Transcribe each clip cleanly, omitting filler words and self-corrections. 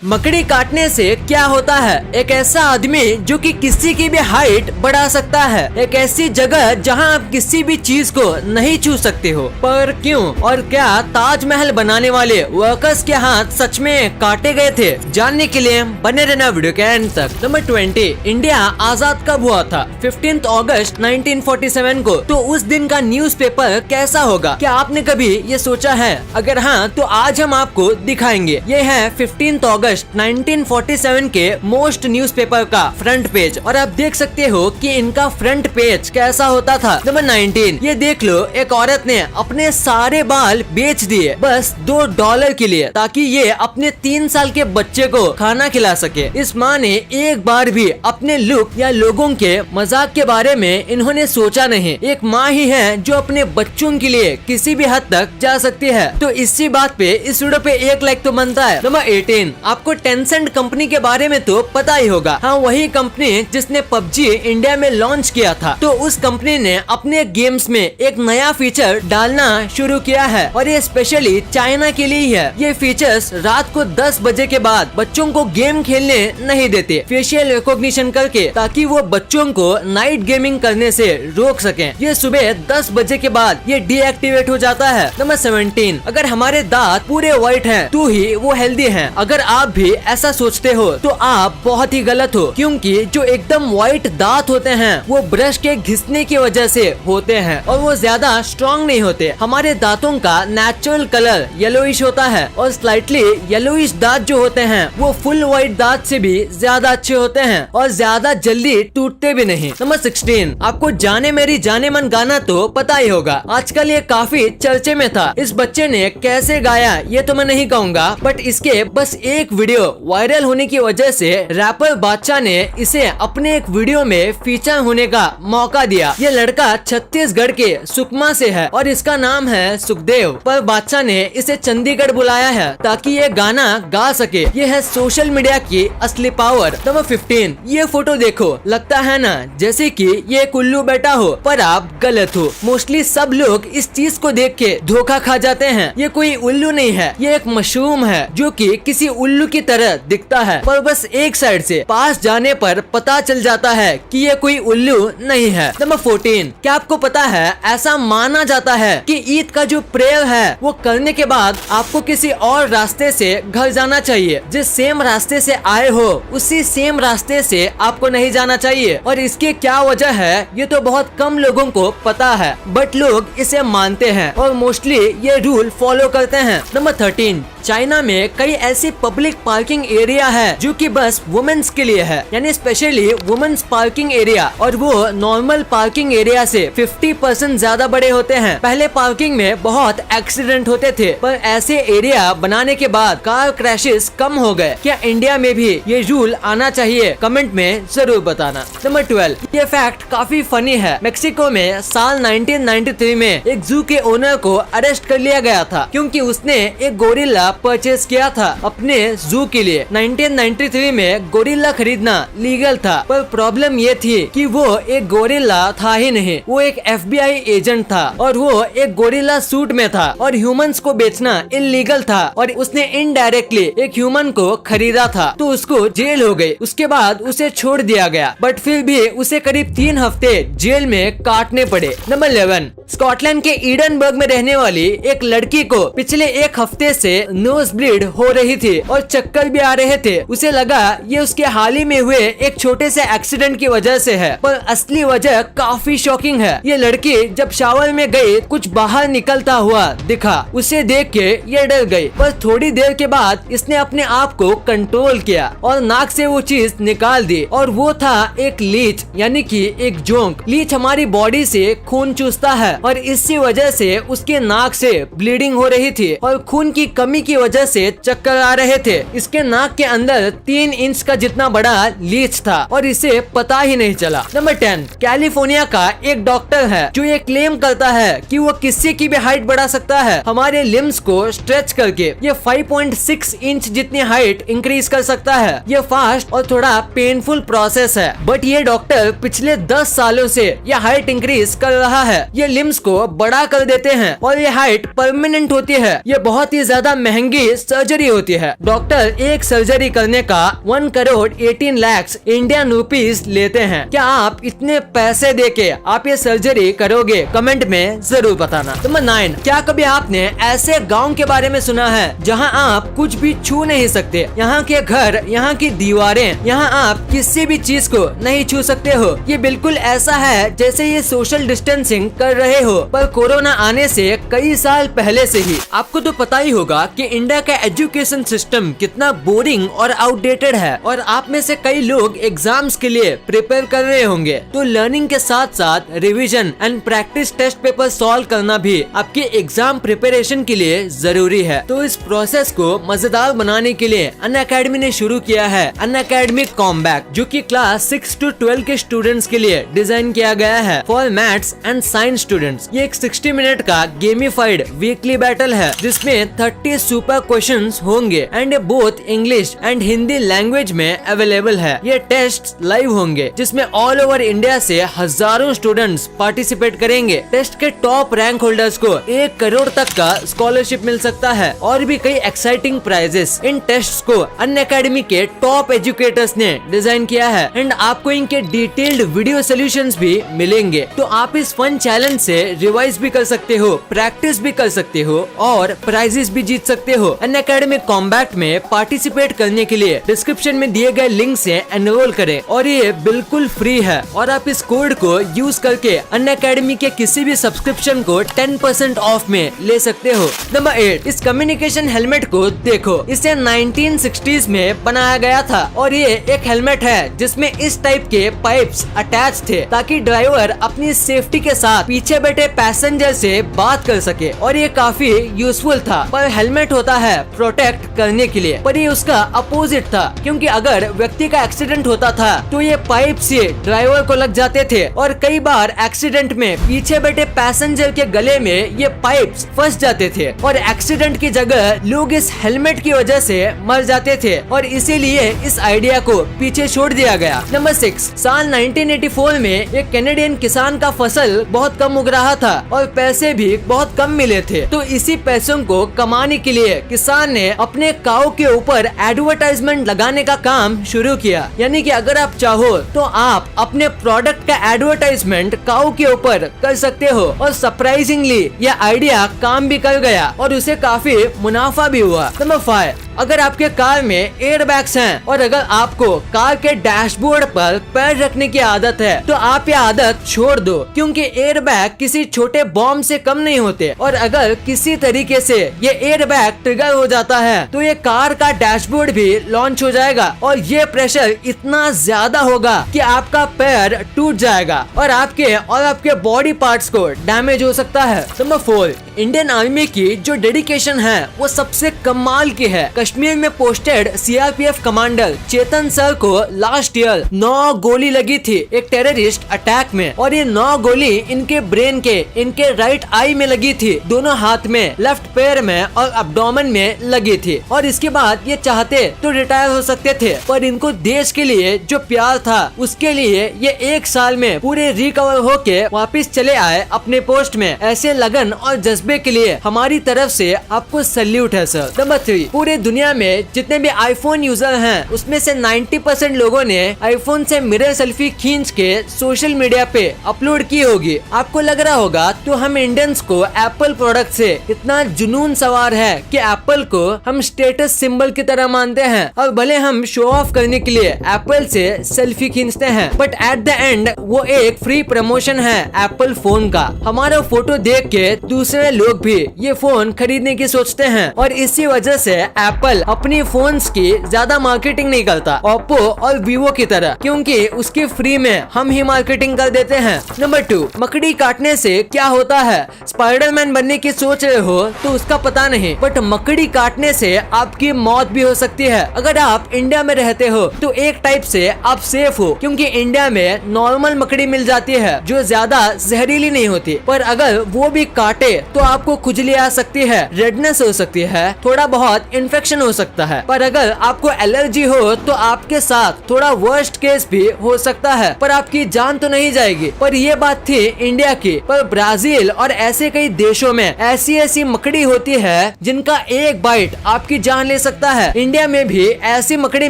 मकड़ी काटने से क्या होता है? एक ऐसा आदमी जो कि किसी की भी हाइट बढ़ा सकता है। एक ऐसी जगह जहां आप किसी भी चीज को नहीं छू सकते हो। पर क्यों और क्या ताजमहल बनाने वाले वर्कर्स के हाथ सच में काटे गए थे? जानने के लिए बने रहना वीडियो के एंड तक। नंबर 20, इंडिया आजाद कब हुआ था? 15 अगस्त 1947 को। तो उस दिन का न्यूज़पेपर कैसा होगा? क्या आपने कभी ये सोचा है? अगर हाँ तो आज हम आपको दिखाएंगे। ये है 15 अगस्त 1947 के मोस्ट न्यूज़पेपर का फ्रंट पेज और आप देख सकते हो कि इनका फ्रंट पेज कैसा होता था। नंबर 19, ये देख लो, एक औरत ने अपने सारे बाल बेच दिए बस $2 के लिए, ताकि ये अपने 3 साल के बच्चे को खाना खिला सके। इस माँ ने एक बार भी अपने लुक या लोगों के मजाक के बारे में इन्होंने सोचा नहीं। एक माँ ही है जो अपने बच्चों के लिए किसी भी हद तक जा सकती है। तो इसी बात पे इस वीडियो पे 1 लाइक तो बनता है। नंबर 18, आपको टेंसेंट कंपनी के बारे में तो पता ही होगा। हाँ, वही कंपनी जिसने PUBG इंडिया में लॉन्च किया था। तो उस कंपनी ने अपने गेम्स में एक नया फीचर डालना शुरू किया है और ये स्पेशली चाइना के लिए है। ये फीचर्स रात को 10 बजे के बाद बच्चों को गेम खेलने नहीं देते, फेशियल रिकॉग्निशन करके, ताकि वो बच्चों को नाइट गेमिंग करने से रोक सकें। ये सुबह 10 बजे के बाद ये डीएक्टिवेट हो जाता है। नंबर 17, अगर हमारे दांत पूरे व्हाइट हैं तो ही वो हेल्दी हैं। अगर आप भी ऐसा सोचते हो तो आप बहुत ही गलत हो, क्योंकि जो एकदम व्हाइट दांत होते हैं वो ब्रश के घिसने की वजह से होते हैं और वो ज्यादा स्ट्रॉन्ग नहीं होते। हमारे दांतों का नेचुरल कलर येलोइश होता है और स्लाइटली येलोइश दांत जो होते हैं वो फुल व्हाइट दांत से भी ज्यादा अच्छे होते हैं और ज्यादा जल्दी टूटते भी नहीं। नंबर 16, आपको जाने मेरी जाने मन गाना तो पता ही होगा। आजकल ये काफी चर्चे में था। इस बच्चे ने कैसे गाया ये तो मैं नहीं कहूँगा, बट इसके बस एक वीडियो वायरल होने की वजह से रैपर बादशाह ने इसे अपने एक वीडियो में फीचर होने का मौका दिया। ये लड़का छत्तीसगढ़ के सुकमा से है और इसका नाम है सुखदेव, पर बादशाह ने इसे चंडीगढ़ बुलाया है ताकि ये गाना गा सके। ये है सोशल मीडिया की असली पावर। नंबर 15, ये फोटो देखो, लगता है ना जैसे कि ये एक उल्लू बैठा हो, पर आप गलत हो। मोस्टली सब लोग इस चीज को देख के धोखा खा जाते हैं। ये कोई उल्लू नहीं है, ये एक मशरूम है जो कि किसी उल्लू की तरह दिखता है, पर बस एक साइड से पास जाने पर पता चल जाता है कि ये कोई उल्लू नहीं है। नंबर 14, क्या आपको पता है ऐसा माना जाता है कि ईद का जो प्रेयर है वो करने के बाद आपको किसी और रास्ते से घर जाना चाहिए। जिस सेम रास्ते से आए हो उसी सेम रास्ते से आपको नहीं जाना चाहिए। और इसकी क्या वजह है ये तो बहुत कम लोगों को पता है, बट लोग इसे मानते हैं और मोस्टली ये रूल फॉलो करते हैं। नंबर 13, चाइना में कई ऐसी पब्लिक पार्किंग एरिया है जो कि बस वुमेन्स के लिए है, यानी स्पेशली वुमेन्स पार्किंग एरिया, और वो नॉर्मल पार्किंग एरिया से 50% ज्यादा बड़े होते हैं। पहले पार्किंग में बहुत एक्सीडेंट होते थे, पर ऐसे एरिया बनाने के बाद कार क्रैशेस कम हो गए। क्या इंडिया में भी ये रूल आना चाहिए? कमेंट में जरूर बताना। नंबर 12, ये फैक्ट काफी फनी है। मेक्सिको में साल 1993 में एक जू के ओनर को अरेस्ट कर लिया गया था क्योंकि उसने एक गोरिल्ला परचेज किया था अपने जू के लिए। 1993 में गोरिल्ला खरीदना लीगल था, पर प्रॉब्लम ये थी कि वो एक गोरिल्ला था ही नहीं, वो एक FBI एजेंट था और वो एक गोरिल्ला सूट में था और ह्यूमंस को बेचना इलीगल था और उसने इनडायरेक्टली एक ह्यूमन को खरीदा था, तो उसको जेल हो गई। उसके बाद उसे छोड़ दिया गया, बट फिर भी उसे करीब 3 हफ्ते जेल में काटने पड़े। नंबर 11, स्कॉटलैंड के ईडनबर्ग में रहने वाली एक लड़की को पिछले 1 हफ्ते से नोज ब्लीड हो रही थी और चक्कर भी आ रहे थे। उसे लगा ये उसके हाल ही में हुए एक छोटे से एक्सीडेंट की वजह से है, पर असली वजह काफी शॉकिंग है। ये लड़की जब शावर में गई कुछ बाहर निकलता हुआ दिखा। उसे देख के ये डर गई, पर थोड़ी देर के बाद इसने अपने आप को कंट्रोल किया और नाक से वो चीज निकाल दी, और वो था एक लीच, यानी कि एक जोंक। लीच हमारी बॉडी से खून चूसता है और इसी वजह से उसके नाक से ब्लीडिंग हो रही थी और खून की कमी की वजह से चक्कर आ रहे थे। इसके नाक के अंदर 3 इंच का जितना बड़ा लीच था और इसे पता ही नहीं चला। नंबर 10, कैलिफोर्निया का एक डॉक्टर है जो ये क्लेम करता है कि वो किसी की भी हाइट बढ़ा सकता है हमारे लिम्स को स्ट्रेच करके। ये 5.6 इंच जितनी हाइट इंक्रीज कर सकता है। ये फास्ट और थोड़ा पेनफुल प्रोसेस है, बट ये डॉक्टर पिछले 10 सालों से ये हाइट इंक्रीज कर रहा है। ये लिम्स आर्म्स को बड़ा कर देते हैं और ये हाइट परमानेंट होती है। ये बहुत ही ज्यादा महंगी सर्जरी होती है। डॉक्टर एक सर्जरी करने का 1 करोड़ 18 लाख इंडियन रुपीस लेते हैं। क्या आप इतने पैसे देके आप ये सर्जरी करोगे? कमेंट में जरूर बताना। नंबर 9, क्या कभी आपने ऐसे गांव के बारे में सुना है जहां आप कुछ भी छू नहीं सकते? यहाँ के घर, यहाँ की दीवारें, यहाँ आप किसी भी चीज को नहीं छू सकते हो। ये बिल्कुल ऐसा है जैसे ये सोशल डिस्टेंसिंग कर रहे हो, पर कोरोना आने से कई साल पहले से ही। आपको तो पता ही होगा कि इंडिया का एजुकेशन सिस्टम कितना बोरिंग और आउटडेटेड है, और आप में से कई लोग एग्जाम्स के लिए प्रिपेयर कर रहे होंगे। तो लर्निंग के साथ साथ revision and practice test paper solve करना भी आपके एग्जाम प्रिपरेशन के लिए जरूरी है। तो इस प्रोसेस को मजेदार बनाने के लिए अनअकैडमी ने शुरू किया है अनअकैडमी कॉम्बैक, जो कि क्लास 6 to 12 के स्टूडेंट्स के लिए डिजाइन किया गया है for maths and science students. ये एक 60 मिनट का गेमिफाइड वीकली बैटल है जिसमें 30 सुपर क्वेश्चंस होंगे and both English and Hindi language में अवेलेबल है। ये टेस्ट लाइव होंगे जिसमें ऑल ओवर इंडिया से हजारों स्टूडेंट्स पार्टिसिपेट करेंगे। टेस्ट के टॉप रैंक होल्डर्स को 1 करोड़ तक का स्कॉलरशिप मिल सकता है और भी कई एक्साइटिंग प्राइजेस। इन टेस्ट को अनअकैडमी के टॉप एजुकेटर्स ने डिजाइन किया है एंड आपको इनके डिटेल्ड वीडियो सॉल्यूशंस भी मिलेंगे। तो आप इस फन चैलेंज से रिवाइज भी कर सकते हो, प्रैक्टिस भी कर सकते हो और प्राइजेस भी जीत सकते हो। अनअकैडमी कॉम्बैट में पार्टिसिपेट करने के लिए डिस्क्रिप्शन में दिए गए लिंक से एनरोल करें और ये बिल्कुल फ्री है और आप इस कोड को यूज करके अनअकैडमी के किसी भी सब्सक्रिप्शन को 10% ऑफ में ले सकते हो। नंबर 8, इस कम्युनिकेशन हेलमेट को देखो। इसे 1960s में बनाया गया था और ये एक हेलमेट है जिसमें इस टाइप के पाइप्स अटैच थे ताकि ड्राइवर अपनी सेफ्टी के साथ पीछे बैठे पैसेंजर से बात कर सके, और ये काफी यूजफुल था। पर हेलमेट होता है प्रोटेक्ट करने के लिए, पर ये उसका अपोजिट था, क्योंकि अगर व्यक्ति का एक्सीडेंट होता था तो ये पाइप से ड्राइवर को लग जाते थे और कई बार एक्सीडेंट में पीछे बैठे पैसेंजर के गले में ये पाइप्स फंस जाते थे और एक्सीडेंट की जगह लोग इस हेलमेट की वजह से मर जाते थे और इसीलिए इस आइडिया को पीछे छोड़ दिया गया। नंबर 6, साल 1984 में एक कैनेडियन किसान का फसल बहुत कम उग रहा था और पैसे भी बहुत कम मिले थे। तो इसी पैसों को कमाने के लिए किसान ने अपने काऊ के ऊपर एडवर्टाइजमेंट लगाने का काम शुरू किया। यानी कि अगर आप चाहो तो आप अपने प्रोडक्ट का एडवर्टाइजमेंट काऊ के ऊपर कर सकते हो, और सरप्राइजिंगली यह आइडिया काम भी कर गया और उसे काफी मुनाफा भी हुआ। नंबर 5, अगर आपके कार में एयर बैग्स हैं और अगर आपको कार के डैशबोर्ड पर पैर रखने की आदत है तो आप ये आदत छोड़ दो, क्योंकि एयर बैग किसी छोटे बॉम्ब से कम नहीं होते और अगर किसी तरीके से ये एयर बैग ट्रिगर हो जाता है तो ये कार का डैशबोर्ड भी लॉन्च हो जाएगा और ये प्रेशर इतना ज्यादा होगा कि आपका पैर टूट जाएगा और आपके बॉडी पार्ट्स को डैमेज हो सकता है। नंबर 4, इंडियन आर्मी की जो डेडिकेशन है वो सबसे कमाल की है। कश्मीर में पोस्टेड सीआरपीएफ कमांडर चेतन सर को लास्ट ईयर 9 गोली लगी थी एक टेररिस्ट अटैक में, और ये 9 गोली इनके ब्रेन के इनके राइट आई में लगी थी, दोनों हाथ में, लेफ्ट पैर में और एब्डोमेन में लगी थी। और इसके बाद ये चाहते तो रिटायर हो सकते थे, पर इनको देश के लिए जो प्यार था उसके लिए ये 1 साल में पूरे रिकवर होके वापस चले आए अपने पोस्ट में। ऐसे लगन और जज्बे के लिए हमारी तरफ से आपको सैल्यूट है सर। नंबर 3, पूरे दुनिया में जितने भी आईफोन यूजर हैं उसमें से 90% लोगों ने आईफोन से मिरर सेल्फी खींच के सोशल मीडिया पे अपलोड की होगी। आपको लग रहा होगा तो हम इंडियंस को एप्पल प्रोडक्ट से इतना जुनून सवार है कि एप्पल को हम स्टेटस सिंबल की तरह मानते हैं और भले हम शो ऑफ करने के लिए एप्पल से सेल्फी खींचते हैं, बट एट द एंड वो एक फ्री प्रमोशन है एप्पल फोन का। हमारा फोटो देख के दूसरे लोग भी ये फोन खरीदने की सोचते हैं और इसी वजह से एप्पल अपनी फोन्स की ज्यादा मार्केटिंग नहीं करता ओप्पो और वीवो की तरह, क्योंकि उसकी फ्री में हम ही मार्केटिंग कर देते हैं। नंबर 2, मकड़ी काटने से क्या होता है? स्पाइडरमैन बनने की सोच रहे हो तो उसका पता नहीं, बट मकड़ी काटने से आपकी मौत भी हो सकती है। अगर आप इंडिया में रहते हो तो एक टाइप से आप सेफ हो, क्योंकि इंडिया में नॉर्मल मकड़ी मिल जाती है जो ज्यादा जहरीली नहीं होती, पर अगर वो भी काटे तो तो आपको खुजली आ सकती है, रेडनेस हो सकती है, थोड़ा बहुत इन्फेक्शन हो सकता है। पर अगर आपको एलर्जी हो तो आपके साथ थोड़ा वर्स्ट केस भी हो सकता है, पर आपकी जान तो नहीं जाएगी। पर ये बात थी इंडिया की। पर ब्राजील और ऐसे कई देशों में ऐसी ऐसी मकड़ी होती है जिनका एक बाइट आपकी जान ले सकता है। इंडिया में भी ऐसी मकड़ी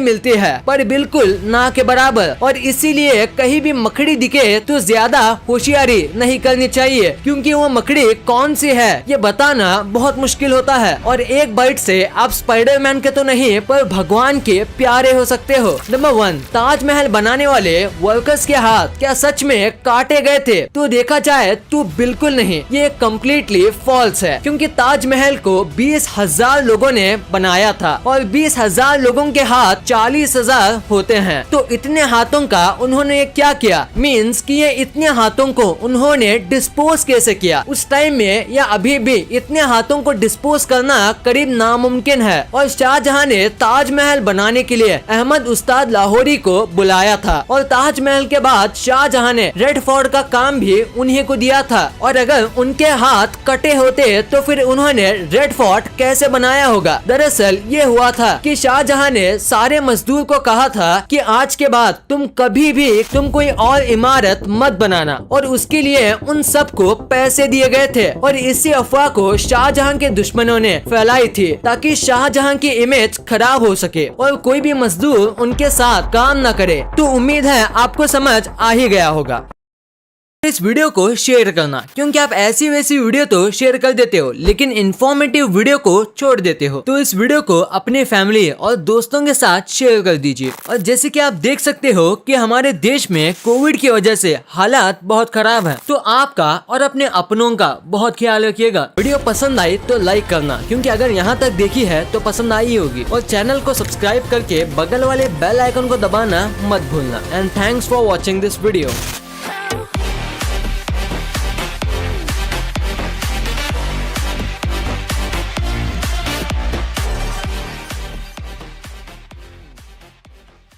मिलती है, पर बिल्कुल ना के बराबर। और इसीलिए कहीं भी मकड़ी दिखे तो ज्यादा होशियारी नहीं करनी चाहिए, क्योंकि वो मकड़ी कौन सी है ये बताना बहुत मुश्किल होता है। और एक बाइट से आप स्पाइडरमैन के तो नहीं पर भगवान के प्यारे हो सकते हो। नंबर 1, ताजमहल बनाने वाले वर्कर्स के हाथ क्या सच में काटे गए थे? तो देखा जाए तो बिल्कुल नहीं, ये कम्प्लीटली फॉल्स है, क्योंकि ताजमहल को 20,000 लोगों ने बनाया था और 20,000 लोगों के हाथ 40,000 होते हैं। तो इतने हाथों का उन्होंने क्या किया? मीन्स कि ये इतने हाथों को उन्होंने डिस्पोज कैसे किया? उस टाइम में या अभी भी इतने हाथों को डिस्पोज करना करीब नामुमकिन है। और शाहजहां ने ताजमहल बनाने के लिए अहमद उस्ताद लाहौरी को बुलाया था, और ताजमहल के बाद शाहजहां ने रेड फोर्ट का काम भी उन्हीं को दिया था। और अगर उनके हाथ कटे होते तो फिर उन्होंने रेड फोर्ट कैसे बनाया होगा? दरअसल ये हुआ था कि शाहजहां ने सारे मजदूर को कहा था कि आज के बाद तुम कभी भी कोई और इमारत मत बनाना, और उसके लिए उन सबको पैसे दिए गए थे। और इसी अफवाह को शाहजहां के दुश्मनों ने फैलाई थी ताकि शाहजहां की इमेज खराब हो सके और कोई भी मजदूर उनके साथ काम न करे। तो उम्मीद है आपको समझ आ ही गया होगा। इस वीडियो को शेयर करना, क्योंकि आप ऐसी वैसी वीडियो तो शेयर कर देते हो लेकिन इन्फॉर्मेटिव वीडियो को छोड़ देते हो। तो इस वीडियो को अपने फैमिली और दोस्तों के साथ शेयर कर दीजिए। और जैसे कि आप देख सकते हो कि हमारे देश में कोविड की वजह से हालात बहुत खराब हैं, तो आपका और अपने अपनों का बहुत ख्याल रखिएगा। वीडियो पसंद आई तो लाइक करना, क्योंकि अगर यहाँ तक देखी है तो पसंद आई होगी। और चैनल को सब्सक्राइब करके बगल वाले बेल आइकन को दबाना मत भूलना। And thanks for watching this video.